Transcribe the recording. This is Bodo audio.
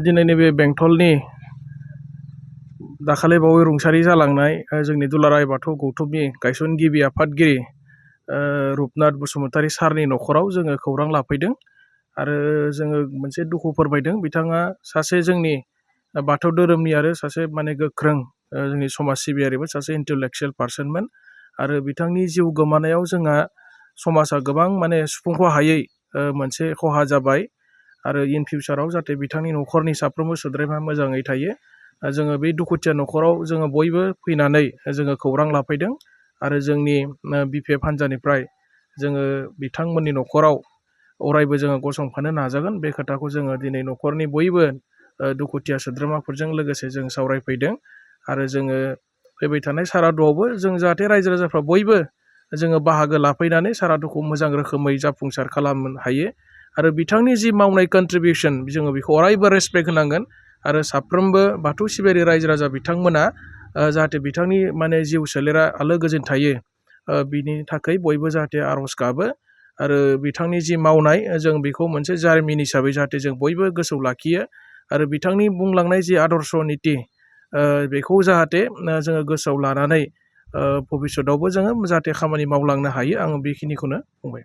दिनै नैबे बेंटलनि दाखालि बावै रुंसारि जालांनाय जोंनि दुलाराय बाथौ गौथुमनि गायसनगिरि आफादगिरि रुपनाथ बसुमतारी सारनि न'खराव जोङो खौरां लाफैदों आरो जोङो मोनसे दुखु फोरमायदों। बिथाङा सासे जोंनि बाथौ धोरोमनि आरो सासे माने गोख्रों जोंनि समाज सिबियारिबो सासे इन्टेलेक्चुवेल पार्सनमोन आरो बिथांनि जिउ गोमानायाव जोंहा समाजा गोबां माने सुफुंखौ हायै मोनसे खहा जाबाय आरो इन फिउचाराव जाहाथे बिथांनि न'खरनि साफ्रोमबो सोद्रोमाया मोजाङै थायो। जोङो बे दुखुथिया न'खराव जोङो बयबो फैनानै जोङो खौरां लाफैदों आरो जोंनि बिपिएफ हान्जानिफ्राय जोङो बिथांमोननि न'खराव अरायबो जोङो गसंफानो नाजागोन। बे खोथाखौ जोङो दिनै न'खरनि बयबो दुखुथिया सोद्रोमाफोरजों लोगोसे जों सावरायफैदों आरो जोङो फैबाय थानाय सारादुआवबो जों जाहाथे रायजो राजाफ्रा बयबो जोङो बाहागो लाफैनानै सारादुखौ मोजां रोखोमै जाफुंसार खालामनो हायो आरो बिथांनि जि मावनाय कन्ट्रिबिउसन जोङो बेखौ अरायबो रेसपेक्ट होनांगोन आरो साफ्रोमबो बाथौ सिबियारि रायजो राजा बिथांमोना जाहाथे बिथांनि माने जिउ सोलेरा आलो गोजोन थायो बिनि थाखाय बयबो जाहाथे आर'ज गाबो आरो बिथांनि जि मावनाय जों बेखौ मोनसे जारिमिन हिसाबै जाहाथे जों बयबो गोसोआव लाखियो आरो बिथांनि बुंलांनाय जि आदर्श निति बेखौ जाहाथे जोङो गोसोआव लानानै भबिष्यतआवबो जोङो जाहाथे खामानि मावलांनो हायो। आं बेखिनिखौनो बुंबाय।